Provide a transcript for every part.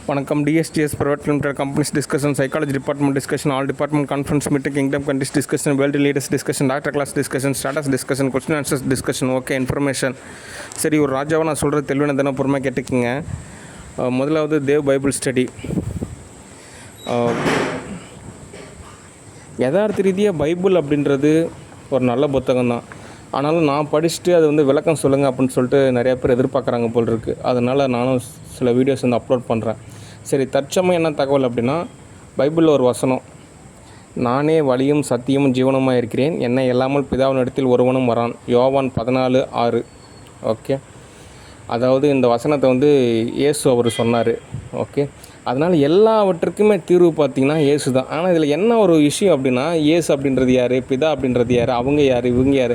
வணக்கம். டிஎஸ்டிஎஸ் private limited companies discussion, psychology department discussion, all department conference meeting, kingdom countries discussion, world leaders discussion, doctor class discussion, status discussion, question answers discussion. Okay, information. சரி, ஒரு ராஜாவை நான் சொல்கிறது தெளிவான தினம் பொறுமையாக கேட்டுக்குங்க. முதலாவது தேவ் பைபிள் ஸ்டடி. யதார்த்த ரீதியாக பைபிள் அப்படின்றது ஒரு நல்ல புத்தகம் தான். ஆனாலும் நான் படிச்சுட்டு அது விளக்கம் சொல்லுங்கள் அப்படின்னு சொல்லிட்டு நிறையா பேர் எதிர்பார்க்குறாங்க போல் இருக்குது. அதனால் நானும் சில வீடியோஸ் அப்லோட் பண்ணுறேன். சரி, தற்சமயம் என்ன தகவல் அப்படின்னா, பைபிளில் ஒரு வசனம், நானே வழியும் சத்தியமும் ஜீவனமாக இருக்கிறேன், என்னை இல்லாமல் பிதாவின் இடத்தில் ஒருவனும் வரான். யோவான் 14:6. ஓகே, அதாவது இந்த வசனத்தை இயேசு அவர் சொன்னார். ஓகே, அதனால் எல்லாவற்றுக்குமே தீர்வு பார்த்திங்கன்னா இயேசு தான். ஆனால் இதில் என்ன ஒரு விஷயம் அப்படின்னா, இயேசு அப்படின்றது யார், பிதா அப்படின்றது யார், அவங்க யார், இவங்க யார்.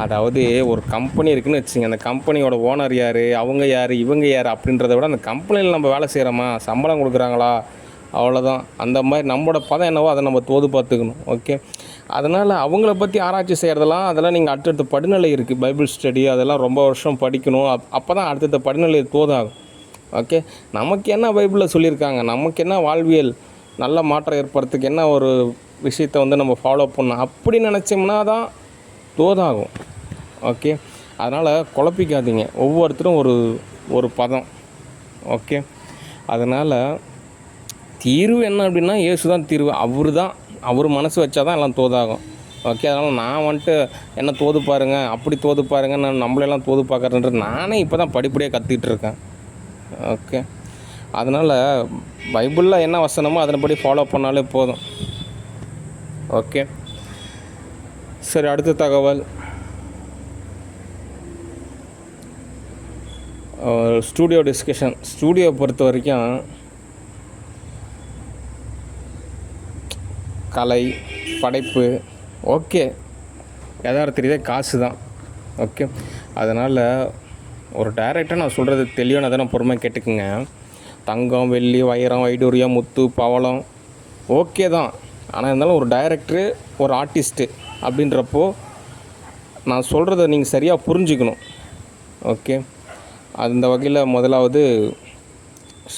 அதாவது ஒரு கம்பெனி இருக்குதுன்னு வச்சுங்க, அந்த கம்பெனியோட ஓனர் யார், அவங்க யார், இவங்க யார் அப்படின்றத விட அந்த கம்பெனியில் நம்ம வேலை செய்கிறோமா, சம்பளம் கொடுக்குறாங்களா, அவ்வளோதான். அந்த மாதிரி நம்மளோட பதம் என்னவோ அதை நம்ம தோது பார்த்துக்கணும். ஓகே, அதனால் அவங்கள பற்றி ஆராய்ச்சி செய்கிறதெல்லாம் அதெல்லாம் நீங்கள் அடுத்தடுத்த படிநிலை இருக்குது. பைபிள் ஸ்டடி அதெல்லாம் ரொம்ப வருஷம் படிக்கணும். அப்போ தான் அடுத்தடுத்த படிநிலை தோதாகும். ஓகே, நமக்கு என்ன பைபிளில் சொல்லியிருக்காங்க, நமக்கு என்ன வாழ்வியல் நல்ல மாற்றம் ஏற்படுறதுக்கு என்ன ஒரு விஷயத்தை நம்ம ஃபாலோ பண்ணணும் அப்படி நினச்சோம்னா தான் தோதாகும். ஓகே, அதனால் குழப்பிக்காதீங்க. ஒவ்வொருத்தரும் ஒரு பதம். ஓகே, அதனால் தீர்வு என்ன அப்படின்னா இயேசு தான் தீர்வு. அவர் மனசு வச்சா தான் எல்லாம் தோதாகும். ஓகே, அதனால் நான் என்ன தோது பாருங்கள், அப்படி தோது பாருங்கள், நான் நம்மளெல்லாம் தோது பார்க்குறேன்றது நானே இப்போ தான் படிப்படியாக கற்றுக்கிட்டு இருக்கேன். ஓகே, அதனால் பைபிளில் என்ன வசனமோ அதன்படி ஃபாலோ பண்ணாலே போதும். ஓகே, சரி, அடுத்த தகவல், ஸ்டூடியோ டிஸ்கஷன். ஸ்டூடியோ பொறுத்த வரைக்கும் கலை படைப்பு ஓகே, யதார்த்த ரீதியாக காசு தான். ஓகே, அதனால் ஒரு டைரக்டாக நான் சொல்கிறது தெளிவானதை நான் பொறுமையாக கேட்டுக்குங்க. தங்கம், வெள்ளி, வைரம், வைடூரியம், முத்து, பவளம் ஓகே தான். ஆனால் இருந்தாலும் ஒரு டைரக்டரு, ஒரு ஆர்டிஸ்ட்டு அப்படின்றப்போ நான் சொல்கிறத நீங்கள் சரியாக புரிஞ்சுக்கணும். ஓகே, அந்த வகையில் முதலாவது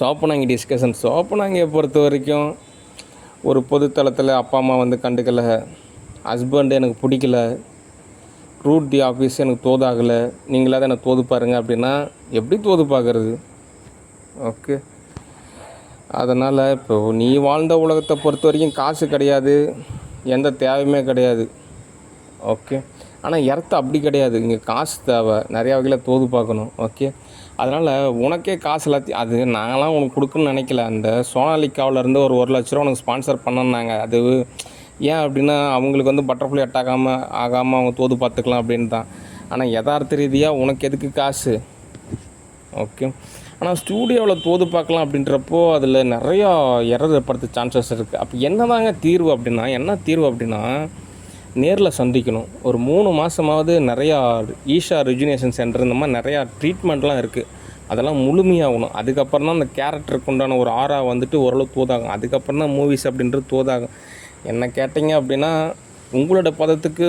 சோப்பனாங்கி டிஸ்கஷன். சோப்பனாங்கியை பொறுத்த வரைக்கும் ஒரு பொதுத்தளத்தில் அப்பா அம்மா கண்டுக்கலை, ஹஸ்பண்டு எனக்கு பிடிக்கல, ரூட் தி ஆஃபீஸ் எனக்கு தோதாகலை, நீங்களாவது எனக்கு தோது பாருங்கள் அப்படின்னா எப்படி தோது பார்க்குறது? ஓகே, அதனால் இப்போது நீ வாழ்ந்த உலகத்தை பொறுத்த வரைக்கும் காசு கிடையாது, எந்த தேவையுமே கிடையாது. ஓகே, ஆனால் எர்த்து அப்படி கிடையாது. இங்கே காசு தேவை, நிறையா வகையில் தோது பார்க்கணும். ஓகே, அதனால் உனக்கே காசு எல்லாத்தையும் அது நாங்களாம் உனக்கு கொடுக்குன்னு நினைக்கல. அந்த சோனாலிக்காவிலேருந்து ஒரு 1,00,000 உனக்கு ஸ்பான்சர் பண்ணாங்க. அது ஏன் அப்படின்னா அவங்களுக்கு பட்டர்ஃப்ளை ஆகாமல் அவங்க தோது பார்த்துக்கலாம் அப்படின்னு தான். ஆனால் யதார்த்த ரீதியாக உனக்கு எதுக்கு காசு? ஓகே, ஆனால் ஸ்டூடியோவில் தோது பார்க்கலாம் அப்படின்றப்போ அதில் நிறையா எரர் ஏற்படுத்த சான்சஸ் இருக்குது. அப்போ என்ன தீர்வு அப்படின்னா நேரில் சந்திக்கணும். ஒரு 3 மாதமாவது நிறையா ஈஷா ரிஜுனேஷன் சென்டர் இந்த மாதிரி நிறையா ட்ரீட்மெண்ட்லாம் இருக்குது. அதெல்லாம் முழுமையாகணும். அதுக்கப்புறம் தான் அந்த கேரக்டருக்கு உண்டான ஒரு ஆரா ஓரளவு தோதாகும். அதுக்கப்புறம் தான் மூவிஸ் அப்படின்றது தோதாகும். என்ன கேட்டிங்க அப்படின்னா உங்களோட பதத்துக்கு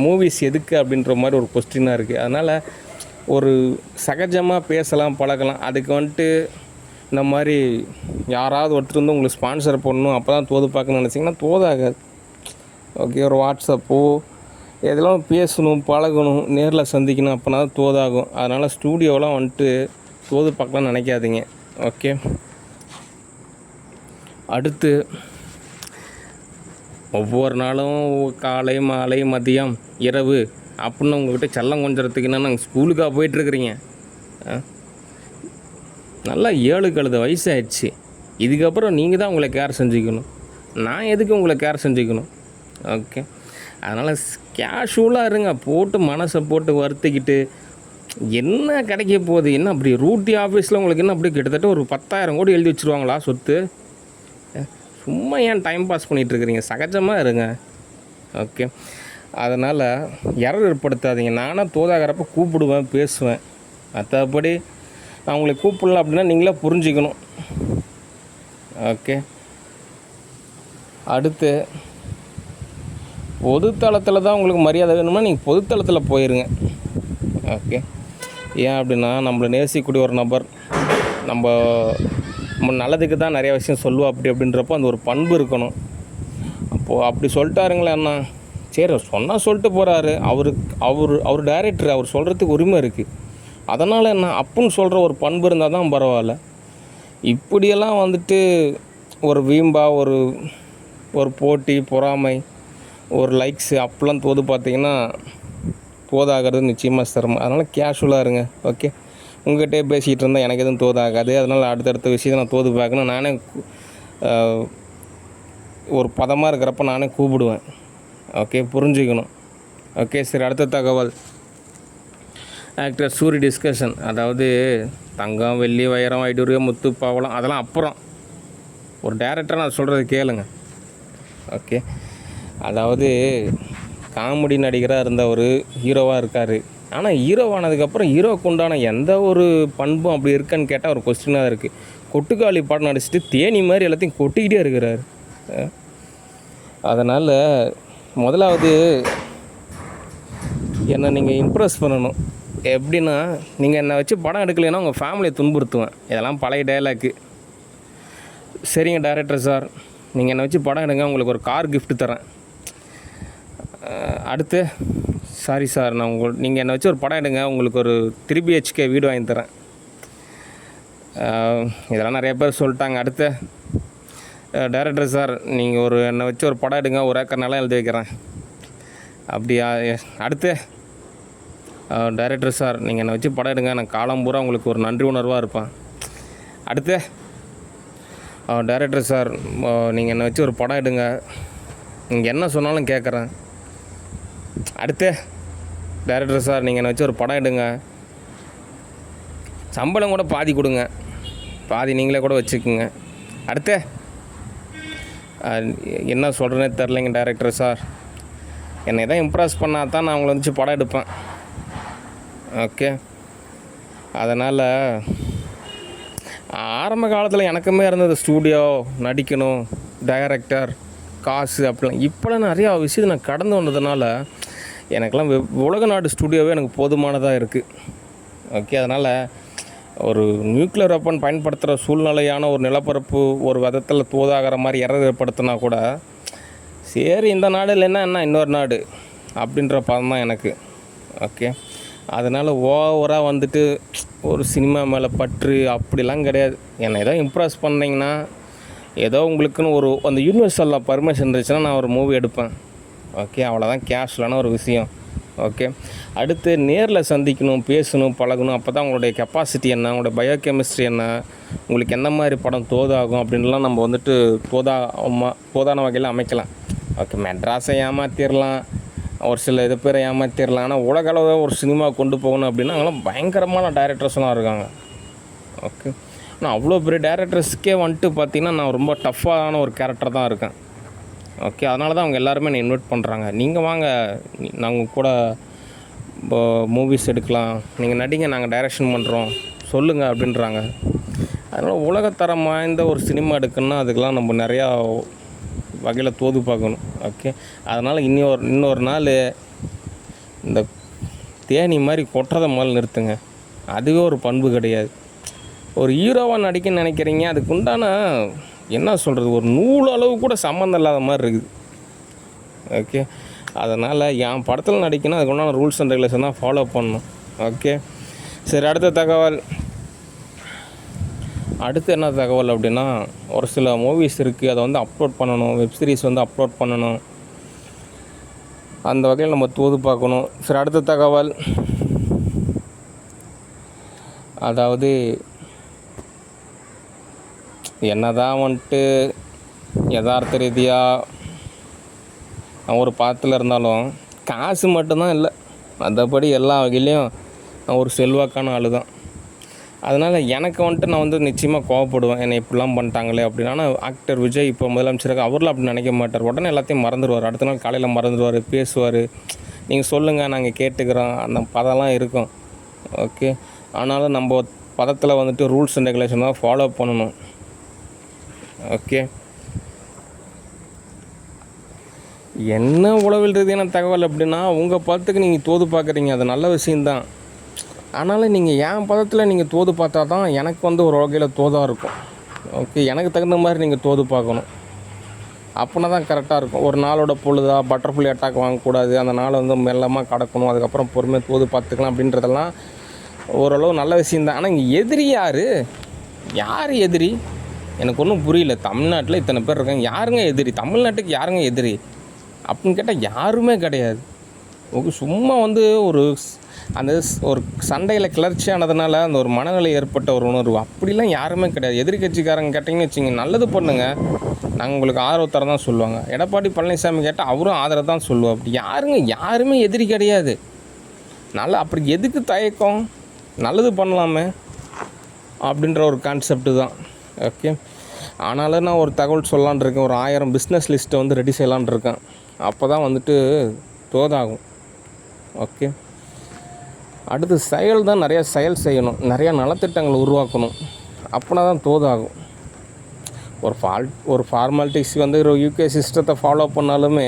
மூவிஸ் எதுக்கு அப்படின்ற மாதிரி ஒரு கொஸ்டினாக இருக்குது. அதனால் ஒரு சகஜமாக பேசலாம், பழகலாம். அதுக்கு இந்த மாதிரி யாராவது ஒருத்தர் உங்களுக்கு ஸ்பான்சர் பண்ணணும் அப்போ தான் தோது பார்க்கணும்னு நினச்சிங்கன்னா தோதாகாது. ஓகே, ஒரு வாட்ஸ்அப்போ எதெல்லாம் பேசணும், பழகணும், நேரில் சந்திக்கணும், அப்போனா தான் தோதாகும். அதனால் ஸ்டூடியோலாம் தோது பார்க்கலாம்னு நினைக்காதீங்க. ஓகே, அடுத்து ஒவ்வொரு நாளும் காலை, மாலை, மதியம், இரவு அப்படின்னு உங்கள்கிட்ட செல்லம் கொஞ்சறதுக்கு நாங்கள் ஸ்கூலுக்காக போயிட்டுருக்குறீங்க. நல்லா 7 கழுத வயசாகிடுச்சு. இதுக்கப்புறம் நீங்கள் தான் உங்களை கேர் செஞ்சுக்கணும். நான் எதுக்கு உங்களை கேர் செஞ்சுக்கணும்? ஓகே, அதனால் கேஷுவலாக இருங்க. மனசை போட்டு வருத்திக்கிட்டு என்ன கிடைக்க போகுது? என்ன அப்படி ரூட்டி ஆஃபீஸில் உங்களுக்கு என்ன அப்படி கிட்டத்தட்ட ஒரு 10,000 கோடி எழுதி வச்சுருவாங்களா சொத்து? சும்மா ஏன் டைம் பாஸ் பண்ணிகிட்ருக்குறீங்க? சகஜமாக இருங்க. ஓகே, அதனால் எரர் ஏற்படுத்தாதீங்க. நானாக தோதாகிறப்ப கூப்பிடுவேன், பேசுவேன். மற்றபடி நான் உங்களை கூப்பிடல அப்படின்னா நீங்களே புரிஞ்சுக்கணும். ஓகே, அடுத்து பொதுத்தளத்தில் தான் உங்களுக்கு மரியாதை வேணும்னா நீங்கள் பொதுத்தளத்தில் போயிருங்க. ஓகே, ஏன் அப்படின்னா நம்மளை நேசிக்கக்கூடிய ஒரு நபர் நம்ம நல்லதுக்கு தான் நிறைய விஷயம் சொல்லுவோம் அப்படின்றப்போ அந்த ஒரு பண்பு இருக்கணும். அப்போது அப்படி சொல்லிட்டாருங்களே அண்ணா, சரி சொன்னால் சொல்லிட்டு போகிறாரு. அவர் டைரக்டர், அவர் சொல்கிறதுக்கு உரிமை இருக்குது. அதனால் என்ன அப்புடின்னு சொல்கிற ஒரு பண்பு இருந்தால் தான் பரவாயில்ல. இப்படியெல்லாம் வந்துட்டு ஒரு வீம்பா ஒரு போட்டி, பொறாமை, ஒரு லைக்ஸு அப்பெல்லாம் தோது பார்த்திங்கன்னா தோதாகிறது நிச்சயமாக சிரமம். அதனால் கேஷுவலாக இருங்க. ஓகே, உங்கள்கிட்டே பேசிகிட்டு இருந்தால் எனக்கு எதுவும் தோதாகாது. அதனால் அடுத்தடுத்த விஷயத்தை நான் தோது பார்க்கணும். நானே ஒரு பதமாக இருக்கிறப்ப நானே கூப்பிடுவேன். ஓகே, புரிஞ்சுக்கணும். ஓகே, சரி, அடுத்த தகவல். Actor Soori discussion. அதாவது தங்கம், வெள்ளி, வைரம், வைடூரியம், முத்து, பவளம் அதெல்லாம் அப்புறம். ஒரு டேரக்டராக நான் சொல்கிறது கேளுங்க. ஓகே, அதாவது காமெடி நடிகராக இருந்த ஒரு ஹீரோவாக இருக்கார். ஆனால் ஹீரோவானதுக்கப்புறம் ஹீரோவுக்கு உண்டான எந்த ஒரு பண்பும் அப்படி இருக்கான்னு கேட்டால் ஒரு கொஸ்டினாக தான் இருக்குது. கொட்டுக்காளி பாடம் நடிச்சுட்டு தேனி மாதிரி எல்லாத்தையும் கொட்டிக்கிட்டே இருக்கிறார். அதனால் முதலாவது என்னை நீங்கள் இம்ப்ரெஸ் பண்ணணும். எப்படின்னா, நீங்கள் என்னை வச்சு படம் எடுக்கலைன்னா உங்கள் ஃபேமிலியை துன்புறுத்துவேன். இதெல்லாம் பழைய டைலாக்கு. சரிங்க டைரக்டர் சார், நீங்கள் என்னை வச்சு படம் எடுங்க, உங்களுக்கு ஒரு கார் கிஃப்ட் தரேன். அடுத்து, சாரி சார், நீங்கள் என்னை வச்சு ஒரு படம் எடுங்க, உங்களுக்கு ஒரு 3 BHK வீடு வாங்கி தரேன். இதெல்லாம் நிறைய பேர் சொல்லிட்டாங்க. அடுத்து, டைரக்டர் சார், நீங்கள் என்னை வச்சு ஒரு படம் எடுங்க, 1 ஏக்கர் நிலம் எழுதி வைக்கிறேன். அப்படியா? அடுத்து, டைரக்டர் சார், நீங்கள் என்னை வச்சு படம் எடுங்க, நான் காலம் பூரா உங்களுக்கு ஒரு நன்றி உணர்வாக இருப்பேன். அடுத்து, டைரக்டர் சார், நீங்கள் என்னை வச்சு ஒரு படம் எடுங்க, நீங்கள் என்ன சொன்னாலும் கேட்குறேன். அடுத்து, டைரக்டர் சார், நீங்கள் என்னை வச்சு ஒரு படம் எடுங்க, சம்பளம் கூட பாதி கொடுங்க, பாதி நீங்களே கூட வச்சுக்குங்க. அடுத்து, என்ன சொல்கிறேனே தெரிலைங்க டைரக்டர் சார், என்னை தான் இம்ப்ரெஸ் பண்ணால் தான் நான் அவங்கள வச்சு படம் எடுப்பேன். ஓகே, அதனால் ஆரம்ப காலத்தில் எனக்குமே இருந்தது ஸ்டூடியோ, நடிக்கணும், டைரக்டர், காசு அப்படிலாம். இப்போலாம் நிறையா விஷயத்தை நான் கடந்து வந்ததுனால எனக்கெல்லாம் உலக நாடு ஸ்டூடியோவே எனக்கு போதுமானதாக இருக்குது. ஓகே, அதனால் ஒரு நியூக்ளியர் வெப்பன் பயன்படுத்துகிற சூழ்நிலையான ஒரு நிலப்பரப்பு ஒரு விதத்தில் தோதாகிற மாதிரி ஏற்படுத்தினா கூட சரி, இந்த நாடு இல்லைன்னா என்ன இன்னொரு நாடு அப்படின்ற பதம் தான் எனக்கு. ஓகே, அதனால் ஓவராக வந்துட்டு ஒரு சினிமா மேலே பற்று அப்படிலாம் கிடையாது. என்னை ஏதோ இம்ப்ரெஸ் பண்ணிங்கன்னா, ஏதோ உங்களுக்குன்னு அந்த யூனிவர்சலில் பர்மிஷன் இருந்துச்சுன்னா நான் ஒரு மூவி எடுப்பேன். ஓகே, அவ்வளோதான் கேஷுவலான ஒரு விஷயம். ஓகே, அடுத்து நேரில் சந்திக்கணும், பேசணும், பழகணும். அப்போ தான் உங்களுடைய கெப்பாசிட்டி என்ன, உங்களுடைய பயோகெமிஸ்ட்ரி என்ன, உங்களுக்கு எந்த மாதிரி படம் தோதாகும் அப்படின்லாம் நம்ம வந்துட்டு தோதான வகையில் அமைக்கலாம். ஓகே, மெட்ராஸை ஏமாற்றிடலாம், ஒரு சில இது பேரை ஏமாற்றிடலாம். ஆனால் உலகளவில் ஒரு சினிமா கொண்டு போகணும் அப்படின்னா அவங்களாம் பயங்கரமான டைரக்டர்ஸ்லாம் இருக்காங்க. ஓகே, ஆனால் அவ்வளோ பெரிய டைரக்டர்ஸ்க்கே வந்துட்டு பார்த்திங்கன்னா நான் ரொம்ப டஃப்பான ஒரு கேரக்டர் தான் இருக்கேன். ஓகே, அதனால தான் அவங்க எல்லாருமே என்னை இன்வைட் பண்ணுறாங்க. நீங்கள் வாங்க, நாங்கள் கூட மூவிஸ் எடுக்கலாம், நீங்கள் நடிங்க, நாங்கள் டைரக்ஷன் பண்ணுறோம், சொல்லுங்கள் அப்படின்றாங்க. அதனால் உலகத்தரம் வாய்ந்த ஒரு சினிமா எடுக்கணுன்னா அதுக்கெல்லாம் நம்ம நிறையா வகையில் தோது பார்க்கணும். ஓகே, அதனால் இன்னொரு நாள் இந்த தேனி மாதிரி கொட்டுறதை முதல்ல நிறுத்துங்க. அதுவே ஒரு பண்பு கிடையாது. ஒரு ஹீரோவாக நடிக்கணும்னு நினைக்கிறீங்க, அதுக்கு உண்டான என்ன சொல்கிறது, ஒரு நூல் அளவு கூட சம்மந்தம் இல்லாத மாதிரி இருக்குது. ஓகே, அதனால் என் படத்தில் நடிக்கணும், அதுக்கு உண்டான ரூல்ஸ் அண்ட் ரெகுலேஷன் தான் ஃபாலோ பண்ணணும். ஓகே, சரி, அடுத்த தகவல். அடுத்து என்ன தகவல் அப்படின்னா, ஒரு சில மூவிஸ் இருக்குது, அதை வந்து அப்லோட் பண்ணணும், வெப்சீரிஸ் வந்து அப்லோட் பண்ணணும். அந்த வகையில் நம்ம தோது பார்க்கணும். சரி, அடுத்த தகவல். அதாவது என்னதான் வந்துட்டு யதார்த்த ரீதியாக ஒரு பாத்தில் இருந்தாலும் காசு மட்டும்தான் இல்லை, மற்றபடி எல்லா வகையிலையும் நான் ஒரு செல்வாக்கான ஆள் தான். அதனால் எனக்கு வந்துட்டு நான் வந்து நிச்சயமாக கோவப்படுவேன், என்னை இப்படிலாம் பண்ணிட்டாங்களே அப்படின்னு. ஆனால் ஆக்டர் விஜய் இப்போ முதலமைச்சருக்கு அவரில் அப்படி நினைக்க மாட்டார். உடனே எல்லாத்தையும் மறந்துடுவார், அடுத்த நாள் காலையில் மறந்துடுவார், பேசுவார், நீங்கள் சொல்லுங்கள் நாங்கள் கேட்டுக்கிறோம், அந்த பதம்லாம் இருக்கும். ஓகே, ஆனாலும் நம்ம பதத்தில் வந்துட்டு ரூல்ஸ் அண்ட் ரெகுலேஷன் தான் ஃபாலோ பண்ணணும். ஓகே, என்ன உளவில் ரீதியான தகவல் அப்படின்னா, உங்கள் பதத்துக்கு நீங்கள் தோது பார்க்குறீங்க, அது நல்ல விஷயந்தான். ஆனாலும் நீங்கள் என் பதத்தில் நீங்கள் தோது பார்த்தா தான் எனக்கு வந்து ஒரு வகையில் தோதாக இருக்கும். ஓகே, எனக்கு தகுந்த மாதிரி நீங்கள் தோது பார்க்கணும். அப்படின்னா தான் கரெக்டாக இருக்கும். ஒரு நாளோட பொழுதா பட்டர்ஃப்ளை அட்டாக் வாங்கக்கூடாது, அந்த நாளை வந்து மெல்லமாக கடக்கணும், அதுக்கப்புறம் பொறுமையாக தோது பார்த்துக்கலாம் அப்படின்றதெல்லாம் ஓரளவு நல்ல விஷயந்தான். ஆனால் இங்கே எதிரி யார்? யார் எதிரி? எனக்கு ஒன்றும் புரியல. தமிழ்நாட்டில் இத்தனை பேர் இருக்காங்க, யாருங்க எதிரி? தமிழ்நாட்டுக்கு யாருங்க எதிரி அப்படின்னு கேட்டால் யாருமே கிடையாது. சும்மா வந்து அந்த ஒரு சண்டையில் கிளர்ச்சியானதுனால அந்த ஒரு மனநிலை ஏற்பட்ட ஒரு உணர்வு, அப்படிலாம் யாருமே கிடையாது. எதிர்கட்சிக்காரங்க கேட்டிங்கன்னு வச்சிங்க, நல்லது பண்ணுங்க, நாங்கள் உங்களுக்கு ஆதரவு தர தான் சொல்லுவாங்க. எடப்பாடி பழனிசாமி கேட்டால் அவரும் ஆதரவு தான் சொல்லுவோம். அப்படி யாருமே எதிரி கிடையாது. அப்படி எதுக்கு தயக்கம்? நல்லது பண்ணலாமே அப்படின்ற ஒரு கான்செப்டு தான். ஓகே, ஆனாலும் நான் ஒரு தகவல் சொல்லலான் இருக்கேன். ஒரு 1000 பிஸ்னஸ் லிஸ்ட்டை வந்து ரெடி செய்யலான் இருக்கேன். அப்போ தான் வந்துட்டு தோதாகும். ஓகே, அடுத்து செயல் தான். நிறையா செயல் செய்யணும், நிறையா நலத்திட்டங்கள் உருவாக்கணும், அப்படின்னா தான் தோதாகும். ஒரு ஃபார்மாலிட்டிஸ் வந்து யூகே சிஸ்டத்தை ஃபாலோ பண்ணாலுமே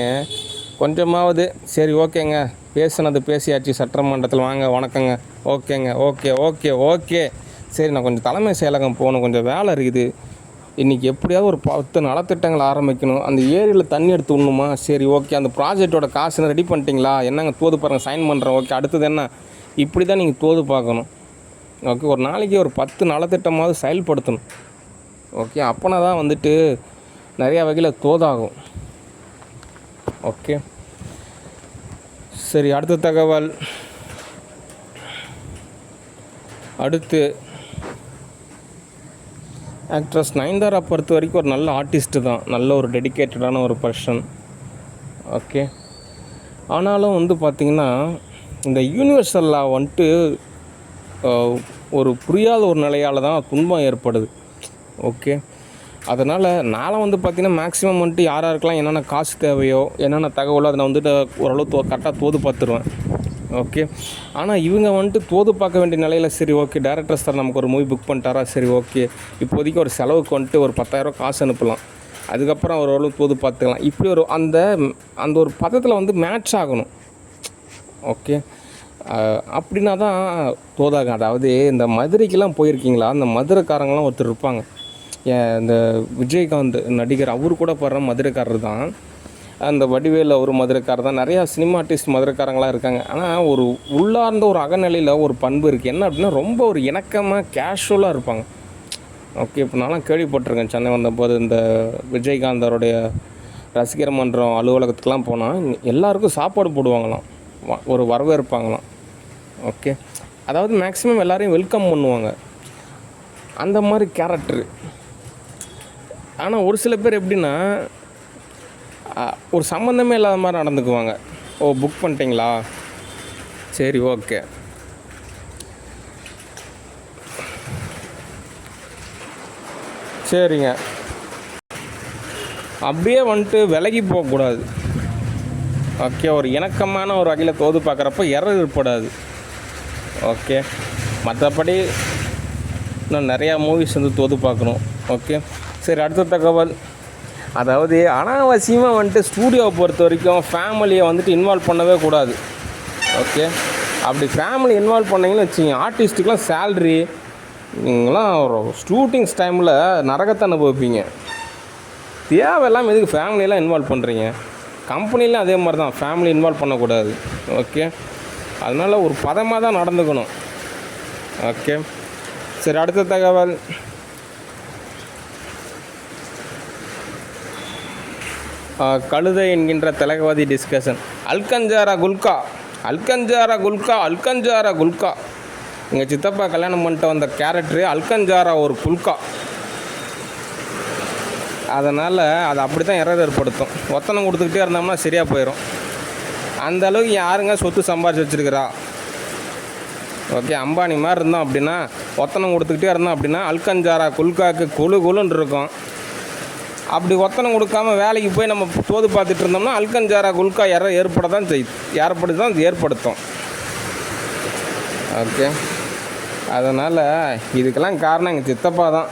கொஞ்சமாவது சரி ஓகேங்க, பேசுனது பேசியாச்சு சட்டமன்றத்தில், வாங்க வணக்கங்க, ஓகேங்க, ஓகே சரி, நான் கொஞ்சம் தலைமை செயலகம் போகணும், கொஞ்சம் வேலை இருக்குது, இன்றைக்கி எப்படியாவது ஒரு 10 நலத்திட்டங்கள் ஆரம்பிக்கணும், அந்த ஏரியில் தண்ணி எடுத்து விடணுமா, சரி ஓகே, அந்த ப்ராஜெக்டோட காசு ரெடி பண்ணிட்டீங்களா, என்னங்க தோது பாருங்கள், சைன் பண்ணுறேன், ஓகே அடுத்தது என்ன, இப்படி தான் நீங்கள் தோது பார்க்கணும். ஓகே, ஒரு நாளைக்கு ஒரு 10 நலத்திட்டமாவது செயல்படுத்தணும். ஓகே, அப்போனா தான் வந்துட்டு நிறையா வகையில் தோதாகும். ஓகே, சரி, அடுத்த தகவல். அடுத்து ஆக்ட்ரஸ் நயன்தாரா பொறுத்த வரைக்கும் ஒரு நல்ல ஆர்டிஸ்ட்டு தான், நல்ல ஒரு டெடிக்கேட்டடான ஒரு பர்சன். ஓகே, ஆனாலும் வந்து பார்த்திங்கன்னா இந்த யூனிவர்சலில் வந்துட்டு ஒரு புரியாத ஒரு நிலையால் தான் துன்பம் ஏற்படுது. ஓகே, அதனால் நான் வந்து பார்த்திங்கன்னா மேக்ஸிமம் வந்துட்டு யாராருக்கெல்லாம் என்னென்ன காசு தேவையோ, என்னென்ன தகவலோ அதை நான் வந்துட்டு ஓரளவு கரெக்டாக தோது பார்த்துருவேன். ஓகே, ஆனால் இவங்க வந்துட்டு தோது பார்க்க வேண்டிய நிலையில், சரி ஓகே டேரக்டர் சார் நமக்கு ஒரு மூவி புக் பண்ணிட்டாரா, சரி ஓகே இப்போதைக்கு ஒரு செலவுக்கு வந்துட்டு ஒரு 10,000 காசு அனுப்பலாம், அதுக்கப்புறம் ஓரளவு தோது பார்த்துக்கலாம், இப்படி ஒரு அந்த ஒரு பதத்தில் வந்து மேட்ச் ஆகணும். ஓகே, அப்படின்னா தான் தோதாகும். அதாவது இந்த மதுரைக்கெலாம் போயிருக்கீங்களா? அந்த மதுரைக்காரங்களாம் ஒருத்தர் இருப்பாங்க, இந்த விஜயகாந்த் நடிகர், அவரு கூட பாடுற மதுரைக்காரர் தான். அந்த வடிவேல் ஒரு மதுரைக்காரர் தான். நிறையா சினிமா ஆர்டிஸ்ட் மதுரைக்காரங்களாம் இருக்காங்க. ஆனால் ஒரு உள்ளார்ந்த ஒரு அகநிலையில் ஒரு பண்பு இருக்குது. என்ன அப்படின்னா, ரொம்ப ஒரு இணக்கமாக கேஷுவலாக இருப்பாங்க. ஓகே, இப்போ நான்லாம் கேள்விப்பட்டிருக்கேன், சென்னை வந்தபோது இந்த விஜயகாந்தருடைய ரசிகர் மன்றம் அலுவலகத்துக்கெலாம் போனால் எல்லாருக்கும் சாப்பாடு போடுவாங்களாம், ஒரு வரவேற்பாங்களாம். ஓகே, அதாவது மேக்ஸிமம் எல்லோரையும் வெல்கம் பண்ணுவாங்க, அந்த மாதிரி கேரக்டரு. ஆனால் ஒரு சில பேர் எப்படின்னா ஒரு சம்மந்தமே இல்லாத மாதிரி நடந்துக்குவாங்க. ஓ புக் பண்ணிட்டீங்களா, சரி ஓகே, சரிங்க, அப்படியே வந்துட்டு விலகி போகக்கூடாது. ஓகே, ஒரு இணக்கமான ஒரு வகையில் தோது பார்க்குறப்ப எரர் ஏற்படாது. ஓகே, மற்றபடி இன்னும் நிறையா மூவிஸ் வந்து தோது பார்க்கணும். ஓகே, சரி, அடுத்த தகவல். அதாவது அனாவசியமாக வந்துட்டு ஸ்டூடியோவை பொறுத்த வரைக்கும் ஃபேமிலியை வந்துட்டு இன்வால்வ் பண்ணவே கூடாது. ஓகே, அப்படி ஃபேமிலி இன்வால்வ் பண்ணிங்கன்னு வச்சிங்க, ஆர்டிஸ்ட்டுக்கெலாம் சேல்ரி, நீங்களாம் ஒரு ஷூட்டிங்ஸ் டைமில் நரகத்தை அனுபவிப்பீங்க. தேவையெல்லாம் எதுக்கு ஃபேமிலியெல்லாம் இன்வால்வ் பண்ணுறீங்க? கம்பெனிலாம் அதே மாதிரி தான், ஃபேமிலி இன்வால்வ் பண்ணக்கூடாது. ஓகே, அதனால் ஒரு பதமாக தான் நடந்துக்கணும். ஓகே, சரி, அடுத்த தகவல். கழுதை என்கின்ற திலகவதி டிஸ்கஷன். அல்கஞ்சாரா குல்கா. எங்கள் சித்தப்பா கல்யாணம் பண்ணிட்டு வந்த கேரக்டரு அல்கஞ்சாரா ஒரு குல்கா. அதனால் அது அப்படி தான் எரர் ஏற்படுத்தும். ஒத்தனம் கொடுத்துக்கிட்டே இருந்தோம்னா சரியாக போயிடும். அந்த அளவுக்கு யாருங்க சொத்து சம்பாதிச்சு வச்சுருக்கிறா? ஓகே, அம்பானி மாதிரி இருந்தோம் அப்படின்னா, ஒத்தனம் கொடுத்துக்கிட்டே இருந்தோம் அப்படின்னா அல்கஞ்சாரா குல்காவுக்கு குழுன்னு இருக்கும். அப்படி ஒத்தனம் கொடுக்காமல் வேலைக்கு போய் நம்ம தோது பார்த்துட்டு இருந்தோம்னா அல்கஞ்சாரா குல்கா ஏற்படுத்தும். ஓகே, அதனால் இதுக்கெல்லாம் காரணம் எங்கள் சித்தப்பா தான்.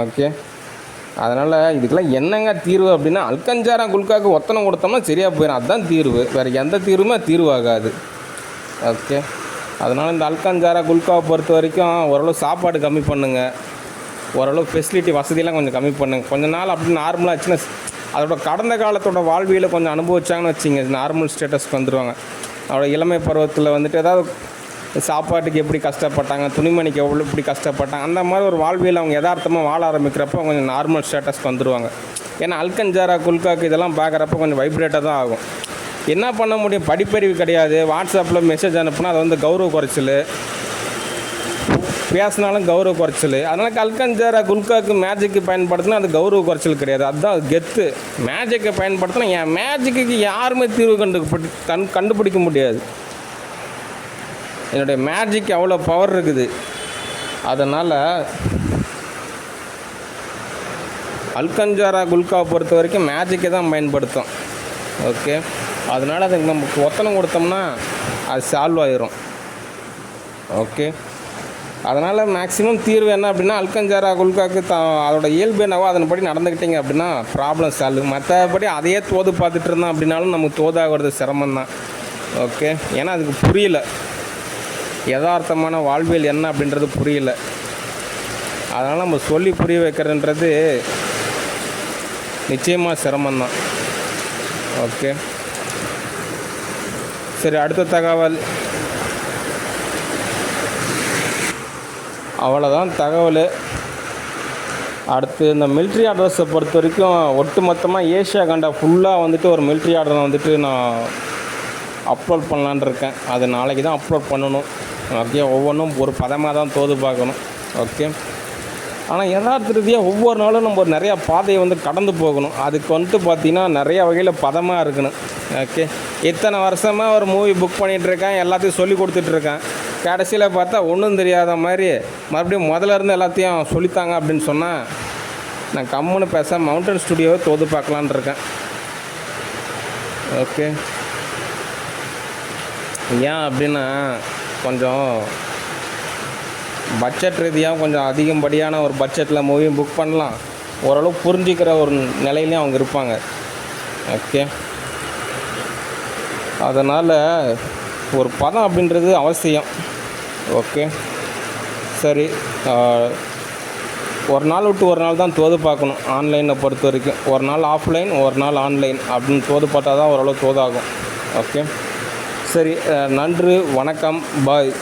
ஓகே, அதனால் இதுக்கெல்லாம் என்னங்க தீர்வு அப்படின்னா, அல்கஞ்சாரா குல்காவுக்கு ஒத்தனம் கொடுத்தோம்னா சரியாக போயிடும், அதுதான் தீர்வு. வேறு எந்த தீர்வுமே தீர்வாகாது. ஓகே, அதனால் இந்த அல்கஞ்சாரா குல்காவை பொறுத்த வரைக்கும் ஓரளவு சாப்பாடு கம்மி பண்ணுங்கள். ஓரளவு ஃபெசிலிட்டி வசதியெல்லாம் கொஞ்சம் கம்மி பண்ணுங்க. கொஞ்ச நாள் அப்படி நார்மலாக ஆச்சுன்னா அதோட கடந்த காலத்தோட வாழ்வியலை கொஞ்சம் அனுபவிச்சாங்கன்னு வச்சுங்க, நார்மல் ஸ்டேட்டஸ்க்கு வந்துடுவாங்க. அவரோட இளமை பருவத்தில் வந்துட்டு ஏதாவது சாப்பாட்டுக்கு எப்படி கஷ்டப்பட்டாங்க, துணிமணிக்கு எப்படி கஷ்டப்பட்டாங்க, அந்த மாதிரி ஒரு வாழ்வியல் அவங்க யதார்த்தமாக வாழ ஆரம்பிக்கிறப்போ கொஞ்சம் நார்மல் ஸ்டேட்டஸ்க்கு வந்துடுவாங்க. ஏன்னா அல்கன்ஜாரா குல்காக்கு இதெல்லாம் பார்க்குறப்ப கொஞ்சம் வைப்ரேட்டாக தான் ஆகும். என்ன பண்ண முடியும், படிப்பறிவு கிடையாது. வாட்ஸ்அப்பில் மெசேஜ் அனுப்புனா அது வந்து கௌரவ குறைச்சல், பேசினாலும் கௌரவ குறைச்சல். அதனால் அல்கன்ஜாரா குல்காக்கு மேஜிக்கு பயன்படுத்தினா அது கௌரவ குறைச்சல் கிடையாது, அதுதான் அது கெத்து. மேஜிக்கை பயன்படுத்தினா என் மேஜிக்கு யாருமே தீர்வு கண்டுபிடிக்க முடியாது. என்னுடைய மேஜிக் அவ்வளோ பவர் இருக்குது. அதனால் அல்கன்ஜாரா குல்காவை பொறுத்த வரைக்கும் மேஜிக்கை தான் பயன்படுத்தும். ஓகே, அதனால் அதுக்கு நமக்கு ஒத்தனம் கொடுத்தோம்னா அது சால்வ் ஆயிரும். ஓகே, அதனால் மேக்ஸிமம் தீர்வு என்ன அப்படின்னா அல்கன்ஜாரா குல்காக்கு அதோட இயல்பு என்னவோ அதன்படி நடந்துக்கிட்டிங்க அப்படின்னா ப்ராப்ளம் சால்வ். மற்றபடி அதையே தோது பார்த்துட்டு இருந்தோம் அப்படின்னாலும் நமக்கு தோதாகிறது சிரமம்தான். ஓகே, ஏன்னா அதுக்கு புரியல, யதார்த்தமான வாழ்வியல் என்ன அப்படின்றது புரியல. அதனால் நம்ம சொல்லி புரிய வைக்கிறதுன்றது நிச்சயமாக சிரமம்தான். ஓகே, சரி, அடுத்த தகவல். அவ்வளோதான் தகவல். அடுத்து இந்த மிலிட்ரி ஆர்டர்ஸை பொறுத்த வரைக்கும் ஒட்டு மொத்தமாக ஏஷியா கண்டா ஃபுல்லாக வந்துட்டு ஒரு மிலிட்ரி ஆர்டரை வந்துட்டு நான் அப்லோட் பண்ணலான் இருக்கேன். அது நாளைக்கு தான் அப்லோட் பண்ணணும். ஓகே, ஒவ்வொன்றும் ஒரு பதமாக தான் தோது பார்க்கணும். ஓகே, ஆனால் யதார்த்த ரீதியாக ஒவ்வொரு நாளும் நம்ம நிறையா பாதையை வந்து கடந்து போகணும். அதுக்கு வந்துட்டு பார்த்திங்கன்னா நிறைய வகையில் பதமாக இருக்கணும். ஓகே, இத்தனை வருஷமாக ஒரு மூவி புக் பண்ணிகிட்ருக்கேன், எல்லாத்தையும் சொல்லி கொடுத்துட்ருக்கேன். கடைசியில் பார்த்தா ஒன்றும் தெரியாத மாதிரி மறுபடியும் முதல்ல இருந்து எல்லாத்தையும் சொல்லித்தாங்க அப்படின்னு சொன்னால் நான் கம்முன்னு பேச மவுண்டன் ஸ்டுடியோவை தோது பார்க்கலான் இருக்கேன். ஓகே, ஏன் அப்படின்னா கொஞ்சம் பட்ஜெட் ரீதியாக கொஞ்சம் அதிகப்படியான ஒரு பட்ஜெட்டில் மூவியும் புக் பண்ணலாம், ஓரளவு புரிஞ்சிக்கிற ஒரு நிலையிலையும் அவங்க இருப்பாங்க. ஓகே, அதனால் ஒரு பதம் அப்படின்றது அவசியம். ஓகே, சரி, ஒரு நாள் விட்டு ஒரு நாள் தான் தோது பார்க்கணும். ஆன்லைனை பொறுத்த வரைக்கும் ஒரு நாள் ஆஃப்லைன், ஒரு நாள் ஆன்லைன் அப்படின்னு தோது பார்த்தா தான் ஓரளவு தோதாகும். ஓகே, சரி, நன்றி, வணக்கம், பாய்.